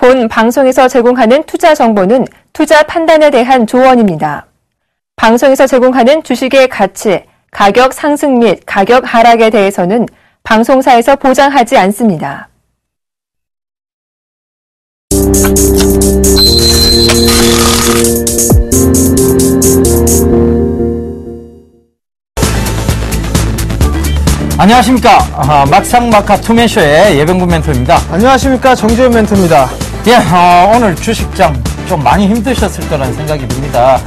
본 방송에서 제공하는 투자 정보는 투자 판단에 대한 조언입니다. 방송에서 제공하는 주식의 가치, 가격 상승 및 가격 하락에 대해서는 방송사에서 보장하지 않습니다. 안녕하십니까. 막상막하 투맨쇼의 예병군 멘토입니다. 안녕하십니까. 정재훈 멘토입니다. 예, 오늘 주식장 좀 많이 힘드셨을 거라는 생각이 듭니다.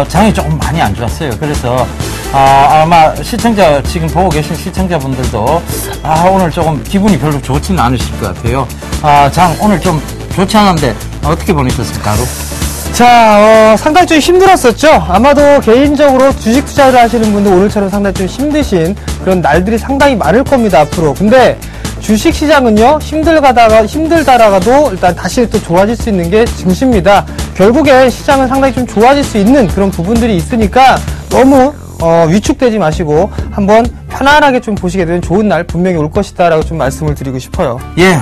장이 조금 많이 안 좋았어요. 그래서 아마 시청자, 지금 보고 계신 시청자분들도 오늘 조금 기분이 별로 좋지는 않으실 것 같아요. 장 오늘 좀 좋지 않은데 어떻게 보내셨습니까, 하루? 자, 상당히 좀 힘들었었죠. 아마도 개인적으로 주식 투자를 하시는 분들 오늘처럼 상당히 좀 힘드신 그런 날들이 상당히 많을 겁니다, 앞으로. 근데 주식 시장은요, 힘들다라가도 일단 다시 또 좋아질 수 있는 게 증시입니다. 결국에 시장은 상당히 좀 좋아질 수 있는 그런 부분들이 있으니까 너무 위축되지 마시고 한번 편안하게 좀 보시게 되는 좋은 날 분명히 올 것이다라고 좀 말씀을 드리고 싶어요. 예,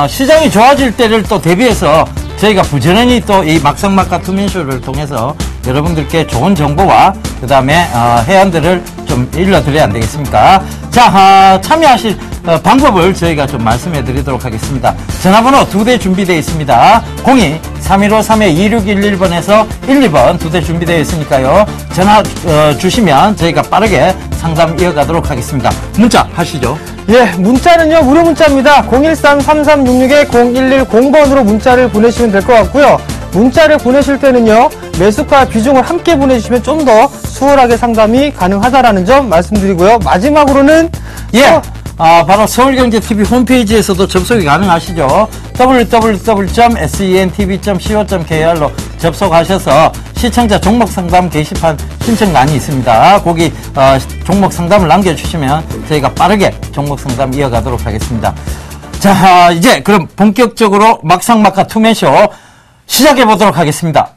시장이 좋아질 때를 또 대비해서 저희가 부지런히 또 이 막상막하 투맨쇼를 통해서 여러분들께 좋은 정보와 그 다음에 해안들을 좀 일러드려야 안 되겠습니까? 자, 참여하실 방법을 저희가 좀 말씀해 드리도록 하겠습니다. 전화번호 2대 준비되어 있습니다. 02-315-2611번에서 12번 2대 준비되어 있으니까요. 전화 주시면 저희가 빠르게 상담 이어가도록 하겠습니다. 문자 하시죠. 예, 문자는요, 무료 문자입니다. 013-3366-0110번으로 문자를 보내시면 될 것 같고요. 문자를 보내실 때는요, 매수가 비중을 함께 보내주시면 좀 더 수월하게 상담이 가능하다라는 점 말씀드리고요. 마지막으로는 바로 서울경제TV 홈페이지에서도 접속이 가능하시죠. www.sentv.co.kr로 접속하셔서 시청자 종목상담 게시판 신청란이 있습니다. 거기 종목상담을 남겨주시면 저희가 빠르게 종목상담 이어가도록 하겠습니다. 자, 이제 그럼 본격적으로 막상막하 투맨쇼 시작해보도록 하겠습니다.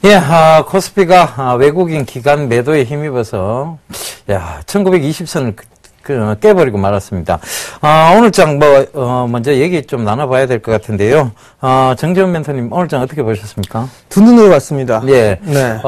예, 코스피가 외국인 기관 매도에 힘입어서 1920선을 깨버리고 말았습니다. 오늘 장 먼저 얘기 좀 나눠봐야 될 것 같은데요. 정재훈 멘토님, 오늘 장 어떻게 보셨습니까? 두 눈으로 봤습니다. 예. 네.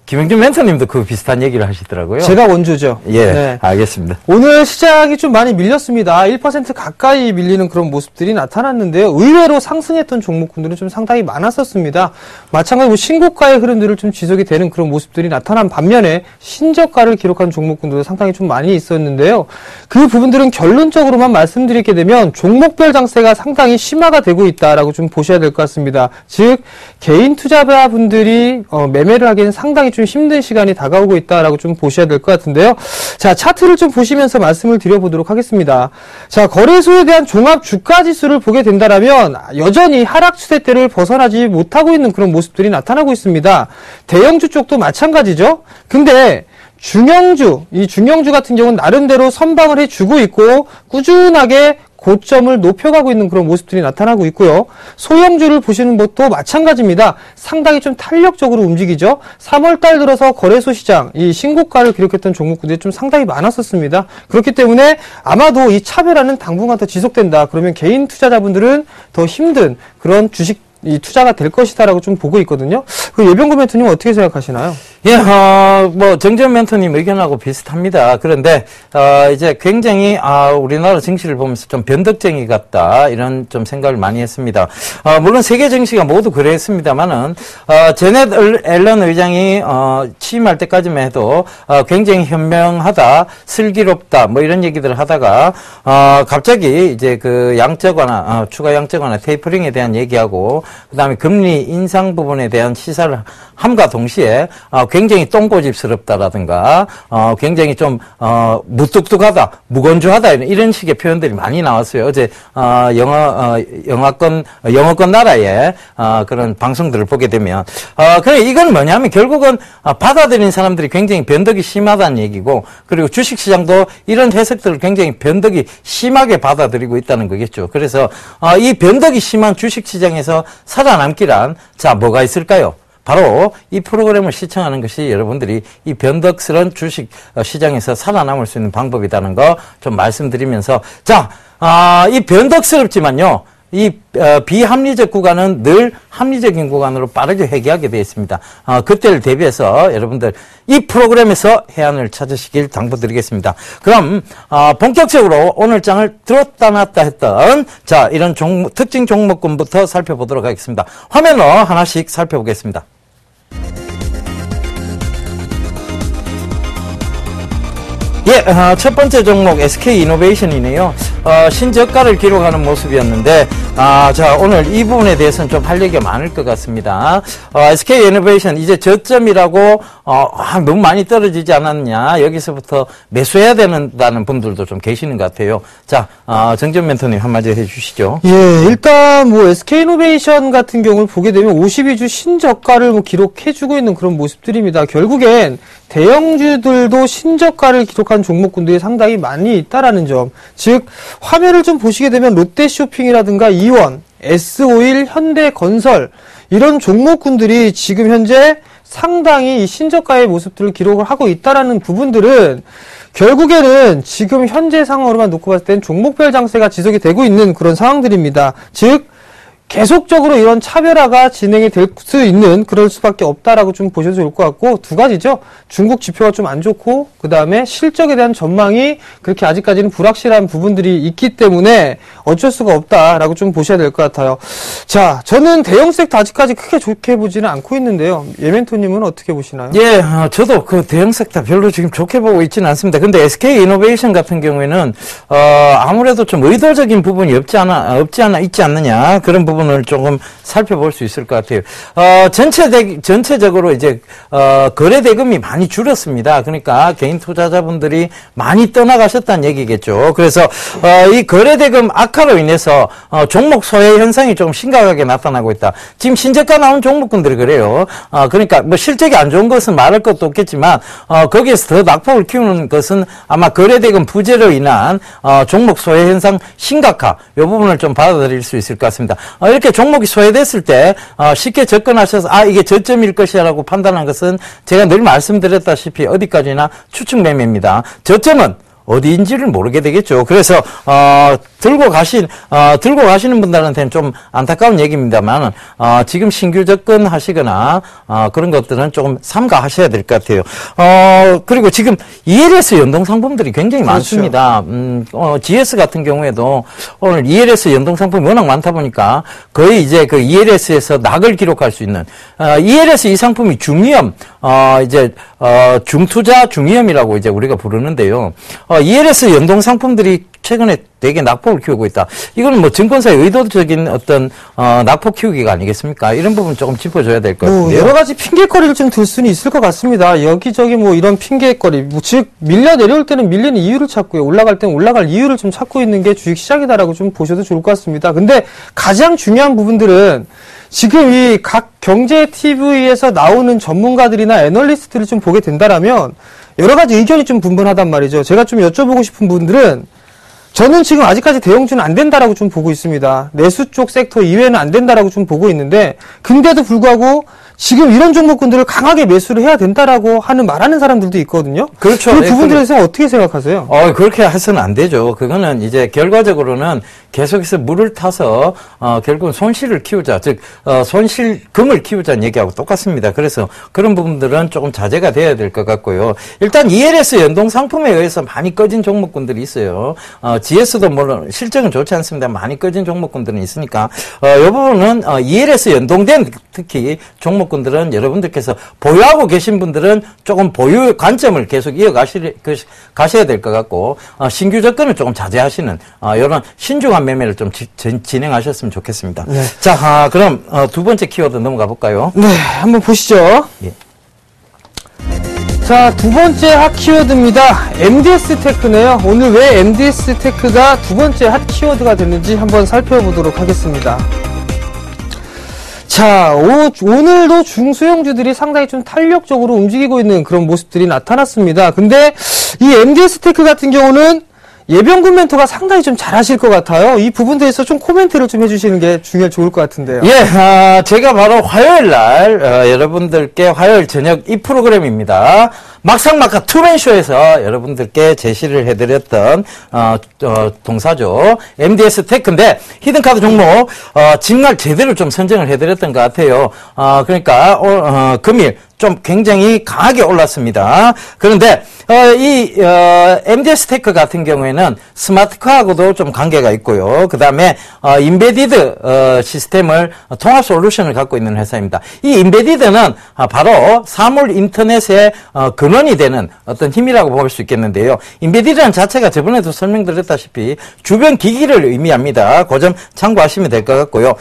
김영준 멘토님도 그 비슷한 얘기를 하시더라고요. 제가 원조죠. 예, 네. 알겠습니다. 오늘 시장이 좀 많이 밀렸습니다. 1% 가까이 밀리는 그런 모습들이 나타났는데요. 의외로 상승했던 종목군들은 좀 상당히 많았었습니다. 마찬가지로 신고가의 흐름들을 좀 지속이 되는 그런 모습들이 나타난 반면에 신저가를 기록한 종목군들도 상당히 좀 많이 있었는데요. 그 부분들은 결론적으로만 말씀드리게 되면 종목별 장세가 상당히 심화가 되고 있다라고 좀 보셔야 될 것 같습니다. 즉 개인 투자자분들이 매매를 하기에는 상당히 좀 좀 힘든 시간이 다가오고 있다라고 좀 보셔야 될 것 같은데요. 자, 차트를 좀 보시면서 말씀을 드려보도록 하겠습니다. 자, 거래소에 대한 종합 주가 지수를 보게 된다라면 여전히 하락 추세대를 벗어나지 못하고 있는 그런 모습들이 나타나고 있습니다. 대형주 쪽도 마찬가지죠. 근데 이 중형주 같은 경우는 나름대로 선방을 해주고 있고 꾸준하게 고점을 높여가고 있는 그런 모습들이 나타나고 있고요. 소형주를 보시는 것도 마찬가지입니다. 상당히 좀 탄력적으로 움직이죠. 3월달 들어서 거래소 시장 이 신고가를 기록했던 종목들이 좀 상당히 많았었습니다. 그렇기 때문에 아마도 이 차별화는 당분간 더 지속된다. 그러면 개인 투자자분들은 더 힘든 그런 이 투자가 될 것이다라고 좀 보고 있거든요. 그 예병구 멘토님 어떻게 생각하시나요? 예, 정재현 멘토님 의견하고 비슷합니다. 그런데, 이제 굉장히, 우리나라 증시를 보면서 좀 변덕쟁이 같다, 이런 좀 생각을 많이 했습니다. 물론 세계 증시가 모두 그랬습니다만은, 제넷 앨런 의장이, 취임할 때까지만 해도, 굉장히 현명하다, 슬기롭다, 뭐 이런 얘기들을 하다가, 갑자기 이제 그 양적 완화, 추가 양적 완화, 테이퍼링에 대한 얘기하고, 그 다음에 금리 인상 부분에 대한 시사를 함과 동시에, 굉장히 똥고집스럽다라든가, 굉장히 좀, 무뚝뚝하다, 무건조하다, 이런 식의 표현들이 많이 나왔어요. 어제, 영어권 나라의, 그런 방송들을 보게 되면. 그래, 이건 뭐냐면 결국은, 받아들인 사람들이 굉장히 변덕이 심하다는 얘기고, 그리고 주식시장도 이런 해석들을 굉장히 변덕이 심하게 받아들이고 있다는 거겠죠. 그래서, 이 변덕이 심한 주식시장에서 살아남기란, 자, 뭐가 있을까요? 바로 이 프로그램을 시청하는 것이 여러분들이 이 변덕스러운 주식 시장에서 살아남을 수 있는 방법이라는 거 좀 말씀드리면서, 자, 이 변덕스럽지만요, 이 비합리적 구간은 늘 합리적인 구간으로 빠르게 회귀하게 되어 있습니다. 그때를 대비해서 여러분들 이 프로그램에서 해안을 찾으시길 당부드리겠습니다. 그럼 본격적으로 오늘 장을 들었다 놨다 했던 자 이런 특징 종목군부터 살펴보도록 하겠습니다. 화면으로 하나씩 살펴보겠습니다. 예, 첫 번째 종목 SK이노베이션이네요. 신저가를 기록하는 모습이었는데, 자, 오늘 이 부분에 대해서는 좀 할 얘기가 많을 것 같습니다. SK이노베이션 이제 저점이라고, 너무 많이 떨어지지 않았냐. 여기서부터 매수해야 된다는 분들도 좀 계시는 것 같아요. 자, 정전 멘토님 한마디 해주시죠. 예, 일단 뭐 SK이노베이션 같은 경우를 보게 되면 52주 신저가를 뭐 기록해주고 있는 그런 모습들입니다. 결국엔 대형주들도 신저가를 기록한 종목군들이 상당히 많이 있다라는 점. 즉, 화면을 좀 보시게 되면 롯데쇼핑이라든가 이원, S오일, 현대건설 이런 종목군들이 지금 현재 상당히 이 신저가의 모습들을 기록을 하고 있다라는 부분들은 결국에는 지금 현재 상황으로만 놓고 봤을 땐 종목별 장세가 지속이 되고 있는 그런 상황들입니다. 즉, 계속적으로 이런 차별화가 진행이 될 수 있는 그럴 수밖에 없다라고 좀 보셔도 좋을 것 같고 두 가지죠. 중국 지표가 좀 안 좋고 그 다음에 실적에 대한 전망이 그렇게 아직까지는 불확실한 부분들이 있기 때문에 어쩔 수가 없다라고 좀 보셔야 될 것 같아요. 자, 저는 대형 섹터 아직까지 크게 좋게 보지는 않고 있는데요. 예멘토님은 어떻게 보시나요? 예, 저도 그 대형 섹터 별로 지금 좋게 보고 있지는 않습니다. 근데 SK이노베이션 같은 경우에는 아무래도 좀 의도적인 부분이 없지 않아 있지 않느냐 그런 부분을 조금 살펴볼 수 있을 것 같아요. 전체적으로 이제 거래 대금이 많이 줄었습니다. 그러니까 개인 투자자분들이 많이 떠나가셨다는 얘기겠죠. 그래서 이 거래 대금 악화로 인해서 종목 소외 현상이 좀 심각하게 나타나고 있다. 지금 신저가 나온 종목군들이 그래요. 그러니까 뭐 실적이 안 좋은 것은 말할 것도 없겠지만 거기에서 더 낙폭을 키우는 것은 아마 거래 대금 부재로 인한 종목 소외 현상 심각화 이 부분을 좀 받아들일 수 있을 것 같습니다. 이렇게 종목이 소외됐을 때 쉽게 접근하셔서 이게 저점일 것이라고 판단한 것은 제가 늘 말씀드렸다시피 어디까지나 추측 매매입니다. 저점은 어디인지를 모르게 되겠죠. 그래서 들고 가시는 분들한테는 좀 안타까운 얘기입니다만 지금 신규 접근하시거나 그런 것들은 조금 삼가하셔야 될 것 같아요. 그리고 지금 ELS 연동 상품들이 굉장히 많습니다. GS 같은 경우에도 오늘 ELS 연동 상품이 워낙 많다 보니까 거의 이제 그 ELS에서 낙을 기록할 수 있는 ELS 이 상품이 중위험 중투자 중위험이라고 이제 우리가 부르는데요. ELS 연동 상품들이 최근에 되게 낙폭을 키우고 있다. 이거는 뭐 증권사의 의도적인 어떤 낙폭 키우기가 아니겠습니까? 이런 부분 조금 짚어줘야 될 것 같은데요. 여러 가지 핑계거리를 좀 들 수는 있을 것 같습니다. 여기저기 뭐 이런 핑계거리, 즉 밀려 내려올 때는 밀리는 이유를 찾고요, 올라갈 때는 올라갈 이유를 좀 찾고 있는 게 주식시장이다라고 좀 보셔도 좋을 것 같습니다. 근데 가장 중요한 부분들은 지금 이 각 경제 TV에서 나오는 전문가들이나 애널리스트를 좀 보게 된다라면 여러 가지 의견이 좀 분분하단 말이죠. 제가 좀 여쭤보고 싶은 분들은 저는 지금 아직까지 대형주는 안 된다라고 좀 보고 있습니다. 내수 쪽 섹터 이외에는 안 된다라고 좀 보고 있는데, 근데도 불구하고 지금 이런 종목군들을 강하게 매수를 해야 된다라고 말하는 사람들도 있거든요. 그렇죠. 그 부분들에 대해서 어떻게 생각하세요? 그렇게 해서는 안 되죠. 그거는 이제 결과적으로는 계속해서 물을 타서 결국은 손실을 키우자, 즉 손실금을 키우자는 얘기하고 똑같습니다. 그래서 그런 부분들은 조금 자제가 돼야 될 것 같고요. 일단 ELS 연동 상품에 의해서 많이 꺼진 종목군들이 있어요. GS도 물론 실적은 좋지 않습니다. 많이 꺼진 종목군들은 있으니까 이 부분은 ELS 연동된 특히 종목군들은 여러분들께서 보유하고 계신 분들은 조금 보유 관점을 계속 가셔야 될 것 같고, 신규 접근을 조금 자제하시는 이런 신중한 매매를 좀 진행하셨으면 좋겠습니다. 네. 자, 그럼 두 번째 키워드 넘어가 볼까요? 네, 한번 보시죠. 예. 자, 두 번째 핫 키워드입니다. MDS 테크네요. 오늘 왜 MDS 테크가 두 번째 핫 키워드가 됐는지 한번 살펴보도록 하겠습니다. 자, 오늘도 중소형주들이 상당히 좀 탄력적으로 움직이고 있는 그런 모습들이 나타났습니다. 근데 이 MDS 테크 같은 경우는 예병군 멘토가 상당히 좀 잘하실 것 같아요. 이 부분에 대해서 좀 코멘트를 좀 해주시는 게 좋을 것 같은데요. 예, 제가 바로 화요일 날 여러분들께 화요일 저녁 이 프로그램입니다. 막상막하 투맨쇼에서 여러분들께 제시를 해드렸던 동사죠. MDS 테크인데 히든카드 종목 정말 제대로 좀 선정을 해드렸던 것 같아요. 그러니까 금일 좀 굉장히 강하게 올랐습니다. 그런데 이 MDS 테크 같은 경우에는 스마트카하고도 좀 관계가 있고요. 그 다음에 인베디드 시스템을 통합 솔루션을 갖고 있는 회사입니다. 이 인베디드는 바로 사물 인터넷의 근원이 되는 어떤 힘이라고 볼 수 있겠는데요. 인베디드는 자체가 저번에도 설명드렸다시피 주변 기기를 의미합니다. 그 점 참고하시면 될 것 같고요.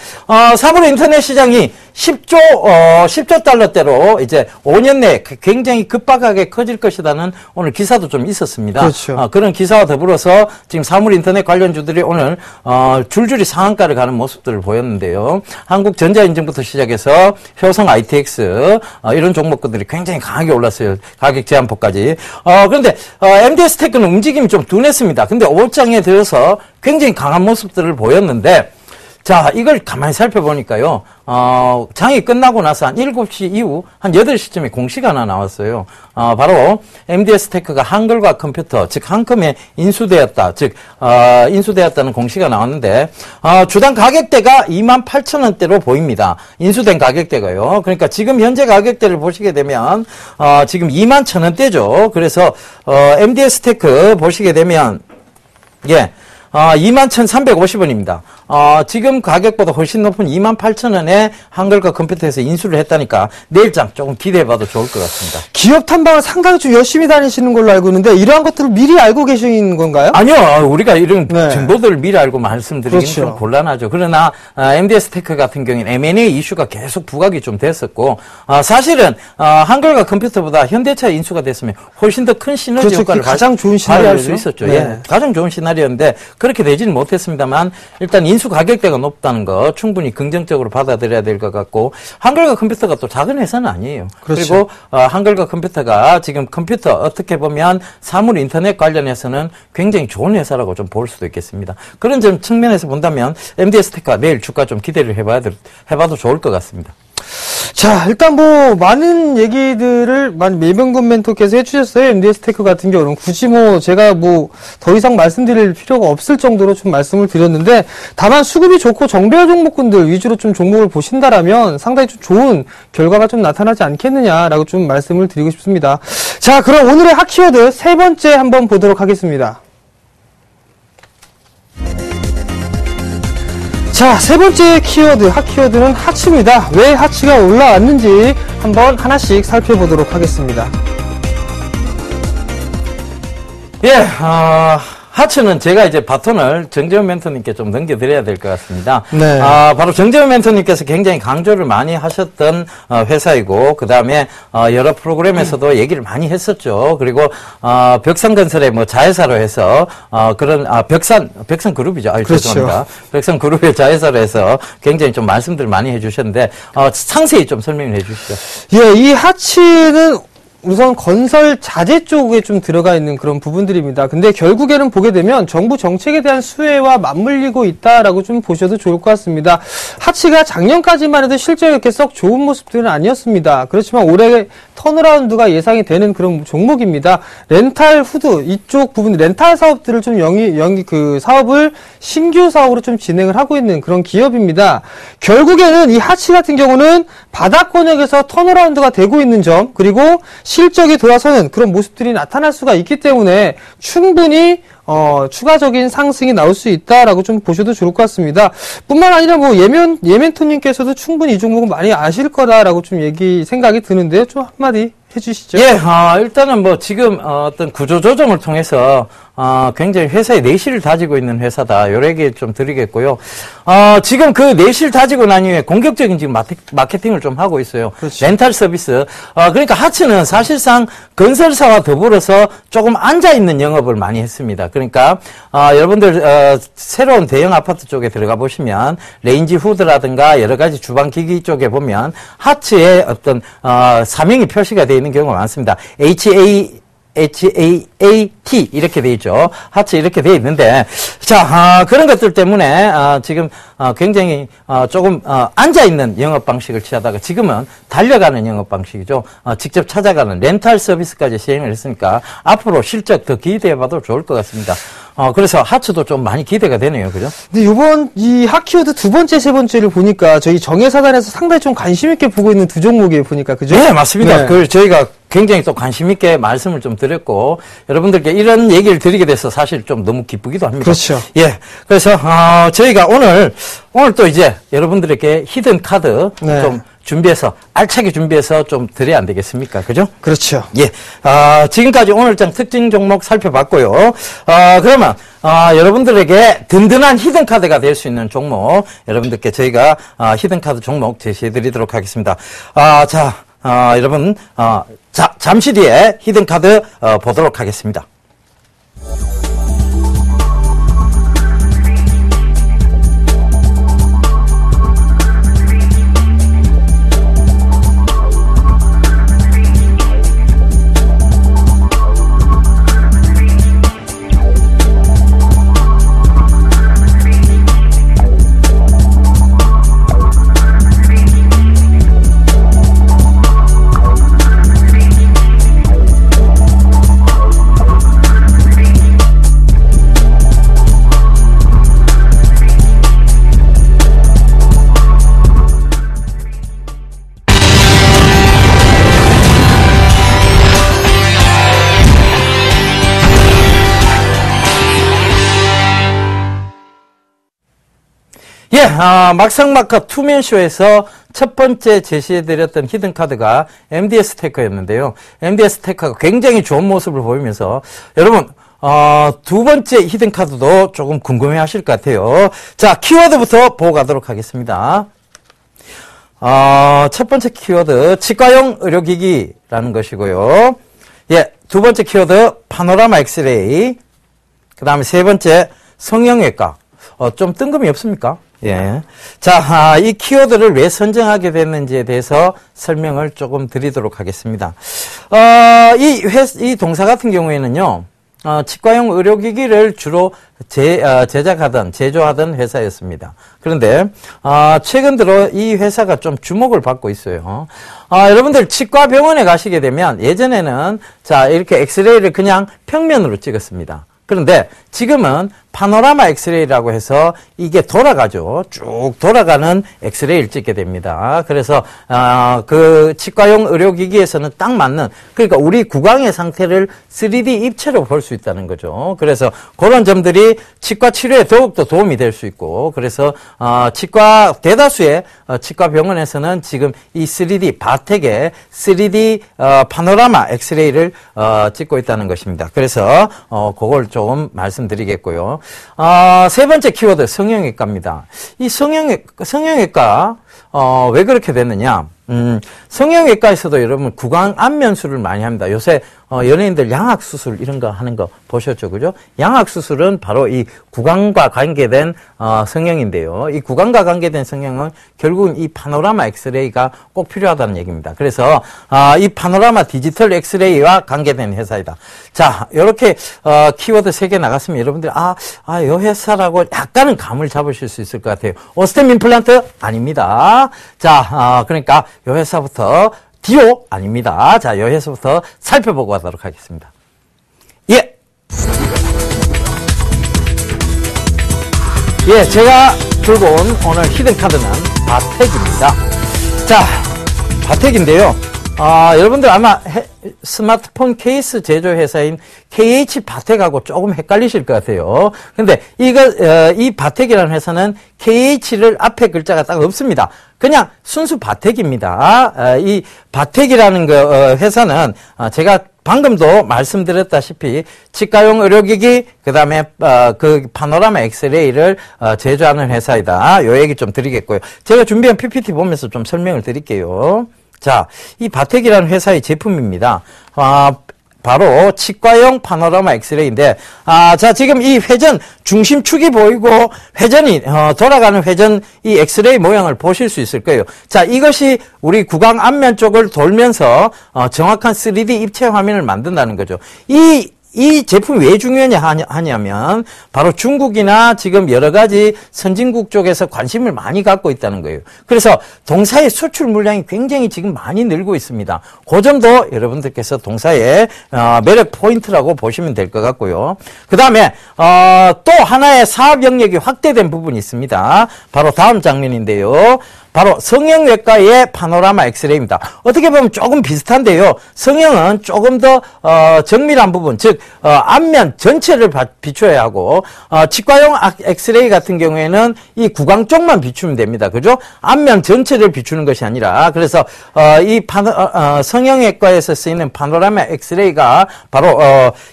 사물 인터넷 시장이 10조 달러대로 이제 5년 내에 굉장히 급박하게 커질 것이라는 오늘 기사도 좀 있었습니다. 그렇죠. 그런 기사와 더불어서 지금 사물 인터넷 관련주들이 오늘 줄줄이 상한가를 가는 모습들을 보였는데요. 한국전자인증부터 시작해서 효성 ITX 이런 종목들이 굉장히 강하게 올랐어요. 가격 제한폭까지. 그런데 MDS 테크는 움직임이 좀 둔했습니다. 근데 5장에 들어서 굉장히 강한 모습들을 보였는데, 자, 이걸 가만히 살펴보니까요, 장이 끝나고 나서 한 7시 이후 한 8시쯤에 공시가 하나 나왔어요. 바로 MDS 테크가 한글과 컴퓨터, 즉 한컴에 인수되었다, 인수되었다는 공시가 나왔는데, 주당 가격대가 28,000원대로 보입니다. 인수된 가격대가요. 그러니까 지금 현재 가격대를 보시게 되면, 지금 21,000원대죠. 그래서, MDS 테크 보시게 되면, 예. 21,350원입니다. 지금 가격보다 훨씬 높은 28,000원에 한글과 컴퓨터에서 인수를 했다니까 내일장 조금 기대해봐도 좋을 것 같습니다. 기업 탐방을 상당히 좀 열심히 다니시는 걸로 알고 있는데 이러한 것들을 미리 알고 계신 건가요? 아니요. 우리가 이런 정보들을 미리 알고 말씀드리기는 그렇죠. 좀 곤란하죠. 그러나 MDS 테크 같은 경우에는 M&A 이슈가 계속 부각이 좀 됐었고, 사실은 한글과 컴퓨터보다 현대차 인수가 됐으면 훨씬 더 큰 시너지 그렇죠. 효과를 가장 좋은 발휘할 수 있었죠. 네. 예. 가장 좋은 시나리오인데 그렇게 되지는 못했습니다만, 일단 인수 가격대가 높다는 거 충분히 긍정적으로 받아들여야 될 것 같고, 한글과 컴퓨터가 또 작은 회사는 아니에요. 그렇죠. 그리고 한글과 컴퓨터가 지금 컴퓨터 어떻게 보면 사물 인터넷 관련해서는 굉장히 좋은 회사라고 좀 볼 수도 있겠습니다. 그런 점 측면에서 본다면 MDS 테크가 내일 주가 좀 기대를 해봐도 좋을 것 같습니다. 자, 일단 뭐 많은 얘기들을 예병군 멘토께서 해주셨어요. MDS 테크 같은 경우는 굳이 제가 더 이상 말씀드릴 필요가 없을 정도로 좀 말씀을 드렸는데, 다만 수급이 좋고 정배열 종목군들 위주로 좀 종목을 보신다라면 상당히 좀 좋은 결과가 좀 나타나지 않겠느냐라고 좀 말씀을 드리고 싶습니다. 자, 그럼 오늘의 핫 키워드 세 번째 한번 보도록 하겠습니다. 자, 세 번째 키워드, 핫 키워드는 하치입니다. 왜 하치가 올라왔는지 한번 하나씩 살펴보도록 하겠습니다. 예, 하츠는 제가 이제 바톤을 정재훈 멘토님께 좀 넘겨드려야 될 것 같습니다. 네. 바로 정재훈 멘토님께서 굉장히 강조를 많이 하셨던 회사이고, 그 다음에 여러 프로그램에서도 얘기를 많이 했었죠. 그리고 벽산건설의 뭐 자회사로 해서 그런 벽산 그룹이죠. 그렇죠. 죄송합니다. 벽산 그룹의 자회사로 해서 굉장히 좀 말씀들 많이 해주셨는데 상세히 좀 설명을 해주시죠. 예, 이 하츠는 우선 건설 자재 쪽에 좀 들어가 있는 그런 부분들입니다. 근데 결국에는 보게 되면 정부 정책에 대한 수혜와 맞물리고 있다라고 좀 보셔도 좋을 것 같습니다. 하츠가 작년까지만 해도 실적이 이렇게 썩 좋은 모습들은 아니었습니다. 그렇지만 올해 턴어라운드가 예상이 되는 그런 종목입니다. 렌탈 후드 이쪽 부분 렌탈 사업들을 좀 그 사업을 신규 사업으로 좀 진행을 하고 있는 그런 기업입니다. 결국에는 이 하츠 같은 경우는 바닥권역에서 턴어라운드가 되고 있는 점, 그리고 실적이 돌아서는 그런 모습들이 나타날 수가 있기 때문에 충분히 추가적인 상승이 나올 수 있다라고 좀 보셔도 좋을 것 같습니다. 뿐만 아니라 뭐 예멘토님께서도 충분히 이 종목은 많이 아실 거다라고 좀 생각이 드는데요. 좀 한마디 해주시죠. 예, 일단은 뭐 지금 어떤 구조조정을 통해서 굉장히 회사의 내실을 다지고 있는 회사다. 요런 얘기 좀 드리겠고요. 지금 그 내실 다지고 난 이후에 공격적인 지금 마케팅을 좀 하고 있어요. 그렇죠. 렌탈 서비스. 그러니까 하츠는 사실상 건설사와 더불어서 조금 앉아있는 영업을 많이 했습니다. 그러니까, 여러분들, 새로운 대형 아파트 쪽에 들어가 보시면, 레인지 후드라든가 여러 가지 주방 기기 쪽에 보면, 하츠의 어떤, 사명이 표시가 되어 있는 경우가 많습니다. HAAT 이렇게 돼 있죠. 하츠 이렇게 돼 있는데, 자, 그런 것들 때문에 지금 굉장히 조금 앉아 있는 영업 방식을 취하다가 지금은 달려가는 영업 방식이죠. 직접 찾아가는 렌탈 서비스까지 시행을 했으니까 앞으로 실적 더 기대해봐도 좋을 것 같습니다. 그래서 하츠도 좀 많이 기대가 되네요, 그죠? 근데 요번 이 하키워드 두 번째, 세 번째를 보니까 저희 정예사단에서 상당히 좀 관심 있게 보고 있는 두 종목이에요, 보니까, 그죠? 네, 맞습니다. 네. 그 저희가 굉장히 또 관심 있게 말씀을 좀 드렸고 여러분들께 이런 얘기를 드리게 돼서 사실 좀 너무 기쁘기도 합니다. 그렇죠. 예, 그래서 저희가 오늘 또 이제 여러분들에게 히든 카드 네. 좀 준비해서 알차게 준비해서 좀 드려야 안 되겠습니까? 그죠? 그렇죠. 예, 지금까지 오늘장 특징 종목 살펴봤고요. 그러면 여러분들에게 든든한 히든 카드가 될 수 있는 종목 여러분들께 저희가 히든 카드 종목 제시해드리도록 하겠습니다. 여러분, 잠시 뒤에 히든 카드 보도록 하겠습니다. 예, 막상막하 투맨쇼에서 첫 번째 제시해드렸던 히든카드가 MDS 테크였는데요. MDS 테크가 굉장히 좋은 모습을 보이면서 여러분, 두 번째 히든카드도 조금 궁금해 하실 것 같아요. 자, 키워드부터 보고 가도록 하겠습니다. 첫 번째 키워드, 치과용 의료기기라는 것이고요. 예, 두 번째 키워드, 파노라마 엑스레이. 그 다음에 세 번째, 성형외과. 좀 뜬금이 없습니까? 예. 자, 이 키워드를 왜 선정하게 됐는지에 대해서 설명을 조금 드리도록 하겠습니다. 이 동사 같은 경우에는요, 치과용 의료기기를 주로 제조하던 회사였습니다. 그런데, 최근 들어 이 회사가 좀 주목을 받고 있어요. 여러분들 치과 병원에 가시게 되면 예전에는 이렇게 엑스레이를 그냥 평면으로 찍었습니다. 그런데 지금은 파노라마 엑스레이라고 해서 이게 돌아가죠. 쭉 돌아가는 엑스레이를 찍게 됩니다. 그래서 그 치과용 의료기기에서는 딱 맞는, 그러니까 우리 구강의 상태를 3D 입체로 볼 수 있다는 거죠. 그래서 그런 점들이 치과 치료에 더욱더 도움이 될 수 있고, 그래서 치과 대다수의 치과 병원에서는 지금 이 3D 바텍의 3D 파노라마 엑스레이를 찍고 있다는 것입니다. 그래서 그걸 조금 말씀드리겠고요. 세 번째 키워드 성형외과입니다. 이 성형외과 왜 그렇게 됐느냐? 성형외과에서도 여러분 구강 안면술을 많이 합니다. 요새 연예인들 양악수술 이런 거 하는 거 보셨죠? 그죠? 양악수술은 바로 이 구강과 관계된 성형인데요. 이 구강과 관계된 성형은 결국은 이 파노라마 엑스레이가 꼭 필요하다는 얘기입니다. 그래서 이 파노라마 디지털 엑스레이와 관계된 회사이다. 자, 이렇게 키워드 3개 나갔으면 여러분들 이 회사라고 약간은 감을 잡으실 수 있을 것 같아요. 오스템 임플란트? 아닙니다. 자, 그러니까 이 회사부터 디오? 아닙니다. 자, 이 회사부터 살펴보고 가도록 하겠습니다. 예, 제가 들고 온 오늘 히든카드는 바텍입니다. 자, 바텍인데요. 여러분들 아마 스마트폰 케이스 제조 회사인 KH 바텍하고 조금 헷갈리실 것 같아요. 근데 이 바텍이라는 회사는 KH를 앞에 글자가 딱 없습니다. 그냥 순수 바텍입니다. 이 바텍이라는 회사는 제가 방금도 말씀드렸다시피 치과용 의료기기, 그 다음에 그 파노라마 엑스레이를 제조하는 회사이다. 요 얘기 좀 드리겠고요. 제가 준비한 PPT 보면서 좀 설명을 드릴게요. 자, 이 바텍이라는 회사의 제품입니다. 바로 치과용 파노라마 엑스레이인데, 자, 지금 이 회전 중심축이 보이고 회전이 돌아가는 회전 이 엑스레이 모양을 보실 수 있을 거예요. 자, 이것이 우리 구강 앞면 쪽을 돌면서 정확한 3D 입체 화면을 만든다는 거죠. 이 제품이 왜 중요하냐면 바로 중국이나 지금 여러 가지 선진국 쪽에서 관심을 많이 갖고 있다는 거예요. 그래서 동사의 수출 물량이 굉장히 지금 많이 늘고 있습니다. 그 점도 여러분들께서 동사의 매력 포인트라고 보시면 될 것 같고요. 그 다음에 또 하나의 사업 영역이 확대된 부분이 있습니다. 바로 다음 장면인데요. 바로 성형외과의 파노라마 엑스레이입니다. 어떻게 보면 조금 비슷한데요. 성형은 조금 더 정밀한 부분, 즉 앞면 전체를 비춰야 하고, 치과용 엑스레이 같은 경우에는 이 구강 쪽만 비추면 됩니다. 그죠? 앞면 전체를 비추는 것이 아니라, 그래서 이 성형외과에서 쓰이는 파노라마 엑스레이가 바로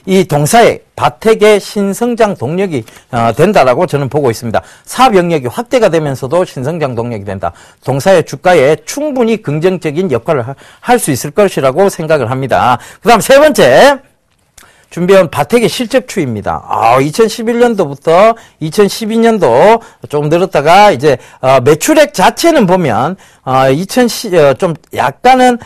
이 동사의 바텍의 신성장 동력이 된다라고 저는 보고 있습니다. 사업 영역이 확대가 되면서도 신성장 동력이 된다. 동사의 주가에 충분히 긍정적인 역할을 할 수 있을 것이라고 생각을 합니다. 그 다음 세 번째, 준비한 바텍의 실적 추이입니다. 2011년도부터 2012년도 조금 늘었다가 이제 매출액 자체는 보면 좀 약간은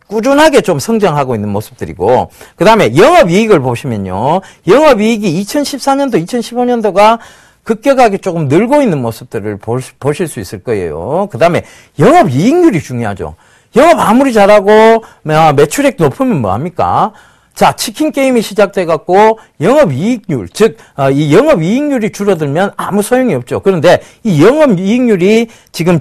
꾸준하게 좀 성장하고 있는 모습들이고, 그 다음에 영업이익을 보시면요, 영업이익이 2014년도, 2015년도가 급격하게 조금 늘고 있는 모습들을 보실 수 있을 거예요. 그 다음에 영업이익률이 중요하죠. 영업 아무리 잘하고 매출액 높으면 뭐합니까? 자, 치킨 게임이 시작돼갖고 영업이익률, 즉 이 영업이익률이 줄어들면 아무 소용이 없죠. 그런데 이 영업이익률이 지금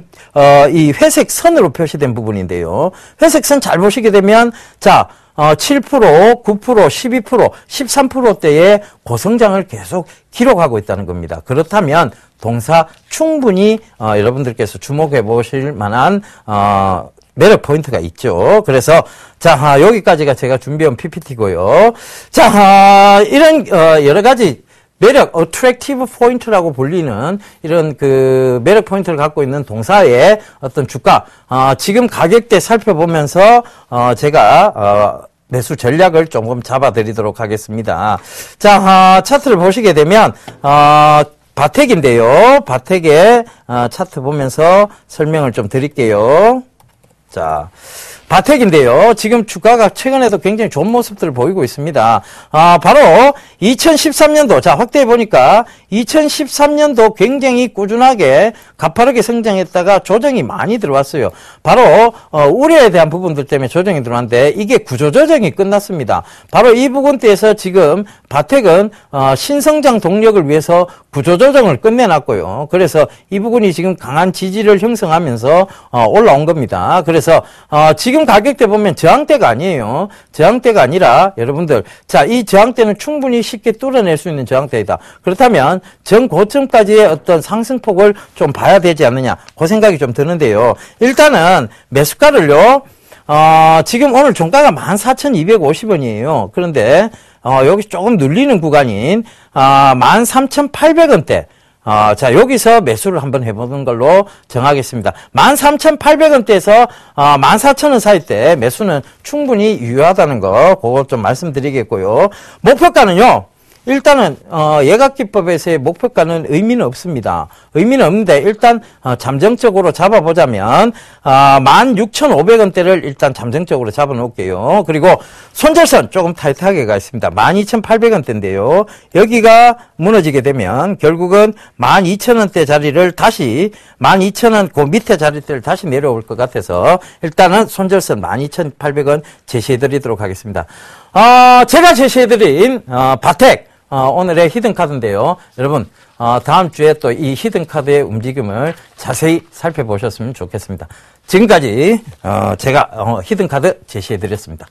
이 회색 선으로 표시된 부분인데요. 회색 선 잘 보시게 되면, 자, 7%, 9%, 12%, 13%대의 고성장을 계속 기록하고 있다는 겁니다. 그렇다면 동사 충분히 여러분들께서 주목해 보실 만한 매력 포인트가 있죠. 그래서 자, 여기까지가 제가 준비한 PPT고요. 자, 이런 여러 가지 매력, attractive 포인트라고 불리는 이런 그 매력 포인트를 갖고 있는 동사의 어떤 주가, 지금 가격대 살펴보면서 제가 매수 전략을 조금 잡아드리도록 하겠습니다. 자, 차트를 보시게 되면 바텍인데요. 바텍의 차트 보면서 설명을 좀 드릴게요. 자, 바텍인데요. 지금 주가가 최근에도 굉장히 좋은 모습들을 보이고 있습니다. 바로 2013년도, 자, 확대해 보니까 2013년도 굉장히 꾸준하게 가파르게 성장했다가 조정이 많이 들어왔어요. 바로, 우려에 대한 부분들 때문에 조정이 들어왔는데 이게 구조조정이 끝났습니다. 바로 이 부분대에서 지금 바텍은, 신성장 동력을 위해서 구조조정을 끝내놨고요. 그래서 이 부분이 지금 강한 지지를 형성하면서, 올라온 겁니다. 그래서, 지금 가격대 보면 저항대가 아니에요. 저항대가 아니라 여러분들, 자, 이 저항대는 충분히 쉽게 뚫어낼 수 있는 저항대이다. 그렇다면 전고점까지의 어떤 상승폭을 좀 봐야 되지 않느냐, 그 생각이 좀 드는데요. 일단은 매수가를요, 지금 오늘 종가가 14,250원이에요. 그런데 여기 조금 눌리는 구간인 13,800원대, 자, 여기서 매수를 한번 해보는 걸로 정하겠습니다. 13,800원대에서 14,000원 사이 때 매수는 충분히 유효하다는 거, 그거 좀 말씀드리겠고요. 목표가는요, 일단은 예각기법에서의 목표가는 의미는 없습니다. 의미는 없는데 일단 잠정적으로 잡아보자면 16,500원대를 일단 잠정적으로 잡아놓을게요. 그리고 손절선 조금 타이트하게 가 있습니다. 12,800원대인데요. 여기가 무너지게 되면 결국은 12,000원대 자리를 다시 12,000원 그 밑에 자리대를 다시 내려올 것 같아서 일단은 손절선 12,800원 제시해드리도록 하겠습니다. 제가 제시해드린 바텍 오늘의 히든카드인데요. 여러분 다음 주에 또 이 히든카드의 움직임을 자세히 살펴보셨으면 좋겠습니다. 지금까지 제가 히든카드 제시해드렸습니다.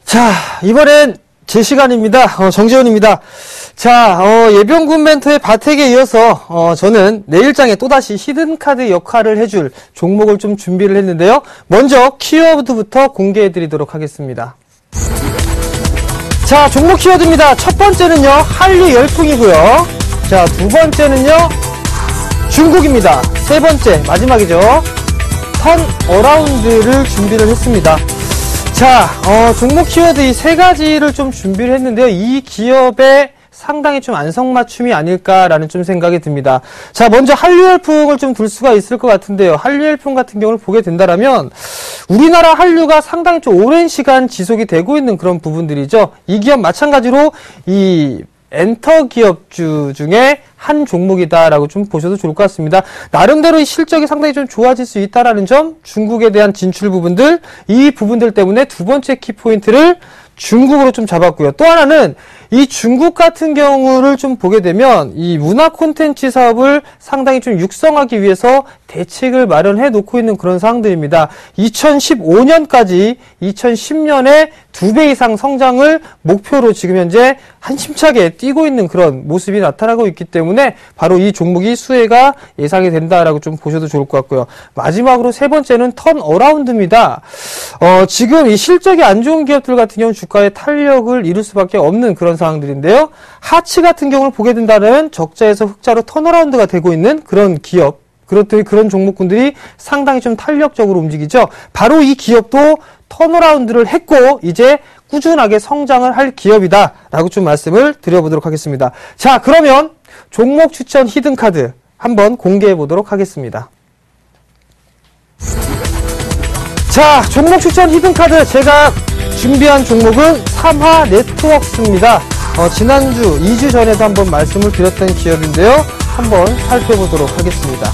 자, 이번엔 제 시간입니다. 정재훈입니다. 자, 예병군 멘토의 바텍에 이어서 저는 내일장에 또다시 히든카드 역할을 해줄 종목을 좀 준비를 했는데요. 먼저 키워드부터 공개해드리도록 하겠습니다. 자, 종목 키워드입니다. 첫 번째는요, 한류 열풍이고요. 자, 두 번째는요, 중국입니다. 세 번째, 마지막이죠. 턴 어라운드를 준비를 했습니다. 자, 종목 키워드 이 세 가지를 좀 준비를 했는데요. 이 기업의 상당히 좀 안성맞춤이 아닐까라는 좀 생각이 듭니다. 자, 먼저 한류열풍을 좀 둘 수가 있을 것 같은데요. 한류열풍 같은 경우를 보게 된다라면 우리나라 한류가 상당히 좀 오랜 시간 지속이 되고 있는 그런 부분들이죠. 이 기업 마찬가지로 이 엔터 기업주 중에 한 종목이다라고 좀 보셔도 좋을 것 같습니다. 나름대로 이 실적이 상당히 좀 좋아질 수 있다라는 점, 중국에 대한 진출 부분들, 이 부분들 때문에 두 번째 키포인트를 중국으로 좀 잡았고요. 또 하나는 이 중국 같은 경우를 좀 보게 되면 이 문화 콘텐츠 사업을 상당히 좀 육성하기 위해서 대책을 마련해 놓고 있는 그런 상황들입니다. 2015년까지 2010년에 2배 이상 성장을 목표로 지금 현재 한심차게 뛰고 있는 그런 모습이 나타나고 있기 때문에 바로 이 종목이 수혜가 예상이 된다라고 좀 보셔도 좋을 것 같고요. 마지막으로 세 번째는 턴 어라운드입니다. 지금 이 실적이 안 좋은 기업들 같은 경우는 주가의 탄력을 이룰 수밖에 없는 그런 상황들인데요. 하치 같은 경우를 보게 된다면 적자에서 흑자로 턴어라운드가 되고 있는 그런 기업, 그런 종목군들이 상당히 좀 탄력적으로 움직이죠. 바로 이 기업도 턴어라운드를 했고 이제 꾸준하게 성장을 할 기업이다라고 좀 말씀을 드려보도록 하겠습니다. 자, 그러면 종목 추천 히든카드 한번 공개해 보도록 하겠습니다. 자, 종목 추천 히든카드 제가 준비한 종목은 삼화 네트웍스입니다. 지난주 2주 전에도 한번 말씀을 드렸던 기업인데요. 한번 살펴보도록 하겠습니다.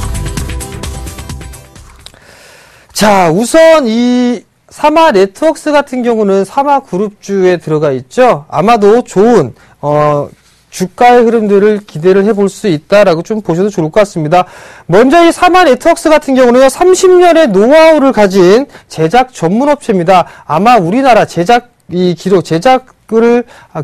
자, 우선 이 삼화 네트웍스 같은 경우는 삼화 그룹주에 들어가 있죠. 아마도 좋은 주가의 흐름들을 기대를 해볼 수 있다라고 좀 보셔도 좋을 것 같습니다. 먼저 이 사마 네트워크스 같은 경우는 30년의 노하우를 가진 제작 전문 업체입니다. 아마 우리나라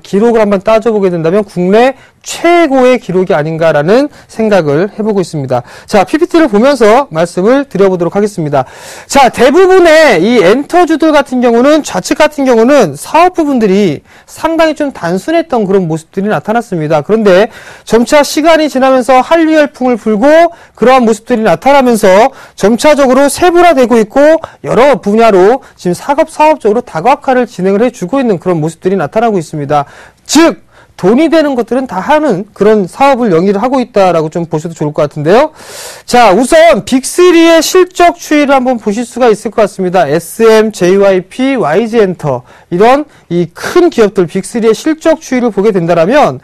기록을 한번 따져보게 된다면 국내 최고의 기록이 아닌가라는 생각을 해보고 있습니다. 자, PPT를 보면서 말씀을 드려보도록 하겠습니다. 자, 대부분의 이 엔터주들 같은 경우는, 좌측 같은 경우는 사업 부분들이 상당히 좀 단순했던 그런 모습들이 나타났습니다. 그런데 점차 시간이 지나면서 한류 열풍을 불고 그러한 모습들이 나타나면서 점차적으로 세분화되고 있고 여러 분야로 지금 사업적으로 다각화를 진행을 해주고 있는 그런 모습들이 나타나고 있습니다. 즉, 돈이 되는 것들은 다 하는 그런 사업을 영위를 하고 있다라고 좀 보셔도 좋을 것 같은데요. 자, 우선 빅3의 실적 추이를 한번 보실 수가 있을 것 같습니다. SM, JYP, YG엔터 이런 이 큰 기업들 빅3의 실적 추이를 보게 된다면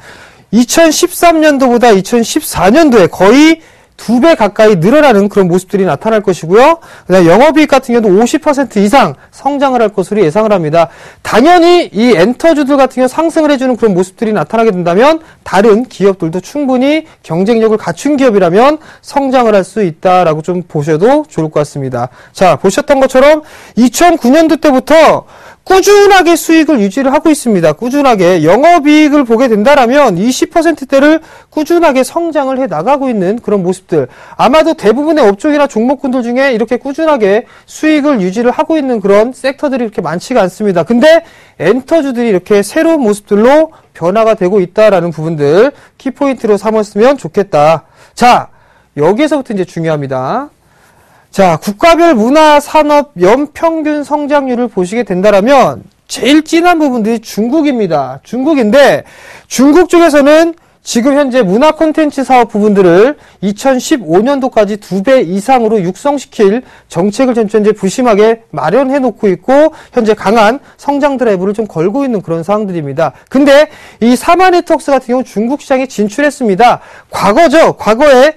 2013년도보다 2014년도에 거의 2배 가까이 늘어나는 그런 모습들이 나타날 것이고요. 그다음에 영업이익 같은 경우도 50% 이상 성장을 할 것으로 예상을 합니다. 당연히 이 엔터주들 같은 경우 상승을 해주는 그런 모습들이 나타나게 된다면 다른 기업들도 충분히 경쟁력을 갖춘 기업이라면 성장을 할 수 있다라고 좀 보셔도 좋을 것 같습니다. 자, 보셨던 것처럼 2009년도 때부터 꾸준하게 수익을 유지를 하고 있습니다. 꾸준하게 영업이익을 보게 된다라면 20%대를 꾸준하게 성장을 해 나가고 있는 그런 모습들. 아마도 대부분의 업종이나 종목군들 중에 이렇게 꾸준하게 수익을 유지를 하고 있는 그런 섹터들이 이렇게 많지가 않습니다. 근데 엔터주들이 이렇게 새로운 모습들로 변화가 되고 있다라는 부분들 키포인트로 삼았으면 좋겠다. 자, 여기에서부터 이제 중요합니다. 자, 국가별 문화 산업 연평균 성장률을 보시게 된다면 제일 진한 부분들이 중국입니다. 중국인데 중국 쪽에서는 지금 현재 문화 콘텐츠 사업 부분들을 2015년도까지 2배 이상으로 육성시킬 정책을 현재 부심하게 마련해 놓고 있고 현재 강한 성장 드라이브를 좀 걸고 있는 그런 상황들입니다. 근데 이 사마 네트워크스 같은 경우 중국 시장에 진출했습니다. 과거에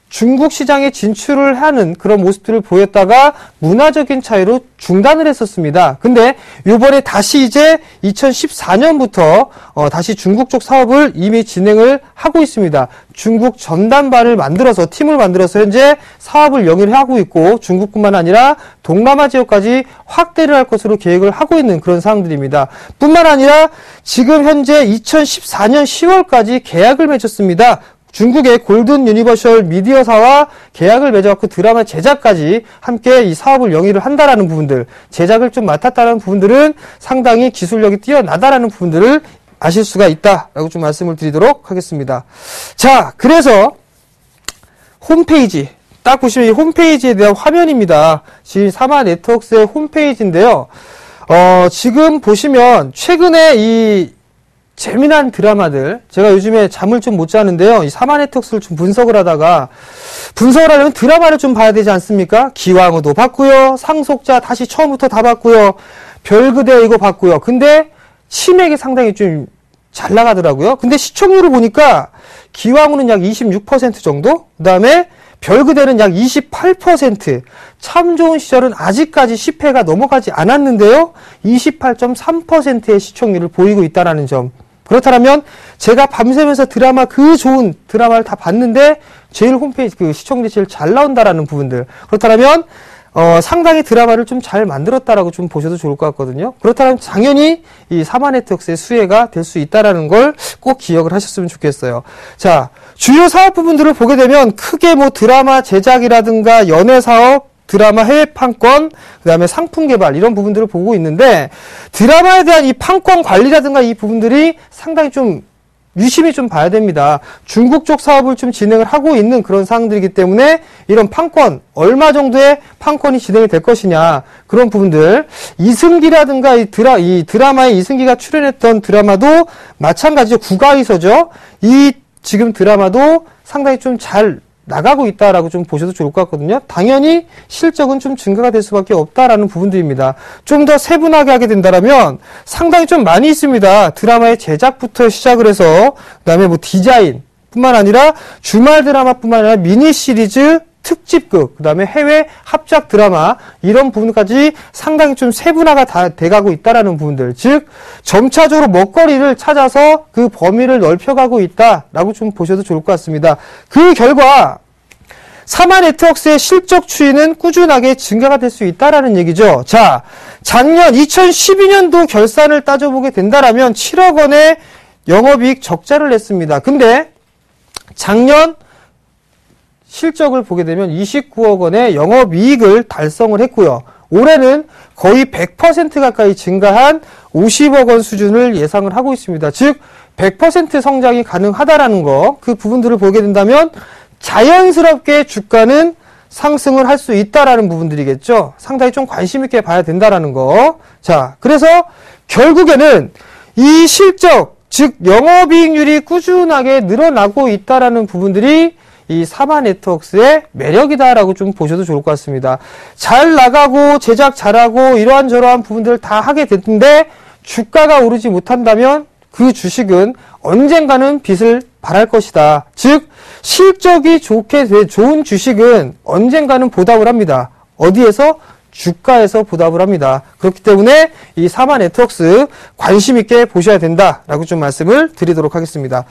중국 시장에 진출을 하는 그런 모습들을 보였다가 문화적인 차이로 중단을 했었습니다. 근데 요번에 다시 이제 2014년부터 다시 중국 쪽 사업을 이미 진행을 하고 있습니다. 중국 전담반을 만들어서 팀을 만들어서 현재 사업을 영위를 하고 있고 중국뿐만 아니라 동남아 지역까지 확대를 할 것으로 계획을 하고 있는 그런 상황들입니다. 뿐만 아니라 지금 현재 2014년 10월까지 계약을 맺었습니다. 중국의 골든 유니버셜 미디어사와 계약을 맺어갖고 드라마 제작까지 함께 이 사업을 영위를 한다라는 부분들, 제작을 좀 맡았다는 부분들은 상당히 기술력이 뛰어나다라는 부분들을 아실 수가 있다라고 좀 말씀을 드리도록 하겠습니다. 자, 그래서 홈페이지 딱 보시면 이 홈페이지에 대한 화면입니다. 지금 사마 네트워크스의 홈페이지인데요. 지금 보시면 최근에 이 재미난 드라마들, 제가 요즘에 잠을 좀 못 자는데요. 이 사마 네트워크스를 좀 분석을 하려면 드라마를 좀 봐야 되지 않습니까? 기왕후도 봤고요. 상속자 다시 처음부터 다 봤고요. 별그대 이거 봤고요. 근데 치맥이 상당히 좀 잘 나가더라고요. 근데 시청률을 보니까 기왕후는 약 26% 정도? 그 다음에 별그대는 약 28%. 참 좋은 시절은 아직까지 10회가 넘어가지 않았는데요. 28.3%의 시청률을 보이고 있다는 점. 그렇다면 제가 밤새면서 그 좋은 드라마를 다 봤는데 제일 홈페이지 시청률이 제일 잘 나온다라는 부분들. 그렇다면 상당히 드라마를 좀 잘 만들었다라고 좀 보셔도 좋을 것 같거든요. 그렇다면 당연히 이 사마 네트워크스의 수혜가 될 수 있다라는 걸 꼭 기억을 하셨으면 좋겠어요. 자, 주요 사업 부분들을 보게 되면 크게 드라마 제작이라든가 연예 사업, 드라마 해외 판권, 그 다음에 상품 개발 이런 부분들을 보고 있는데 드라마에 대한 이 판권 관리라든가 이 부분들이 상당히 좀 유심히 좀 봐야 됩니다. 중국 쪽 사업을 좀 진행을 하고 있는 그런 상황들이기 때문에 이런 판권, 얼마 정도의 판권이 진행이 될 것이냐 그런 부분들. 이승기라든가 이 드라마에 이승기가 출연했던 드라마도 마찬가지죠. 국가위서죠. 이 지금 드라마도 상당히 좀 잘 나가고 있다라고 좀 보셔도 좋을 것 같거든요. 당연히 실적은 좀 증가가 될 수밖에 없다라는 부분들입니다. 좀 더 세분하게 하게 된다면 상당히 좀 많이 있습니다. 드라마의 제작부터 시작을 해서 그다음에 디자인 뿐만 아니라 주말 드라마뿐만 아니라 미니 시리즈, 특집극, 그 다음에 해외 합작 드라마, 이런 부분까지 상당히 좀 세분화가 다 돼가고 있다라는 부분들. 즉, 점차적으로 먹거리를 찾아서 그 범위를 넓혀가고 있다라고 좀 보셔도 좋을 것 같습니다. 그 결과, 사마네트웍스의 실적 추이는 꾸준하게 증가가 될 수 있다라는 얘기죠. 자, 작년 2012년도 결산을 따져보게 된다라면 7억 원의 영업이익 적자를 냈습니다. 근데 작년 실적을 보게 되면 29억 원의 영업이익을 달성을 했고요. 올해는 거의 100% 가까이 증가한 50억 원 수준을 예상을 하고 있습니다. 즉 100% 성장이 가능하다라는 거, 그 부분들을 보게 된다면 자연스럽게 주가는 상승을 할 수 있다라는 부분들이겠죠. 상당히 좀 관심 있게 봐야 된다라는 거. 자, 그래서 결국에는 이 실적, 즉 영업이익률이 꾸준하게 늘어나고 있다라는 부분들이 이 사마네트웍스의 매력이다라고 좀 보셔도 좋을 것 같습니다. 잘 나가고 제작 잘하고 이러한저러한 부분들을 다 하게 됐는데 주가가 오르지 못한다면 그 주식은 언젠가는 빚을 발할 것이다. 즉 실적이 좋은 주식은 언젠가는 보답을 합니다. 어디에서? 주가에서 보답을 합니다. 그렇기 때문에 이 사마네트웍스 관심 있게 보셔야 된다라고 좀 말씀을 드리도록 하겠습니다.